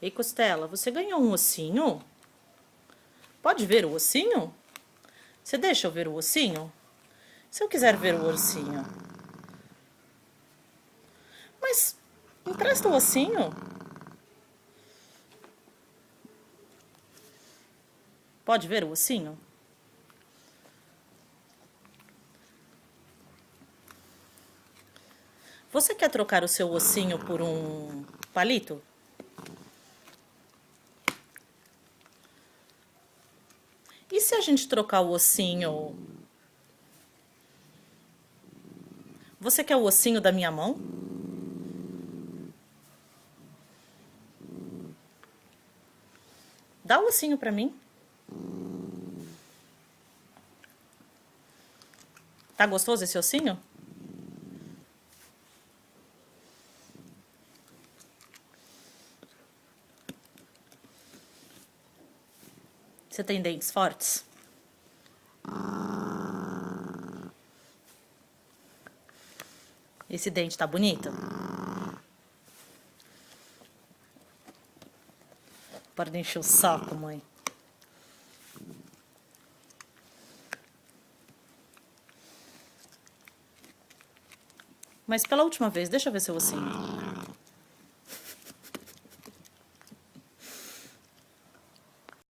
Ei, Costela, você ganhou um ossinho? Pode ver o ossinho? Você deixa eu ver o ossinho? Se eu quiser ver o ossinho. Mas empresta o ossinho. Pode ver o ossinho? Você quer trocar o seu ossinho por um palito? E se a gente trocar o ossinho? Você quer o ossinho da minha mão? Dá o ossinho pra mim. Tá gostoso esse ossinho? Você tem dentes fortes? Esse dente tá bonito? Para de encher o saco, mãe. Mas pela última vez, deixa eu ver seu ossinho.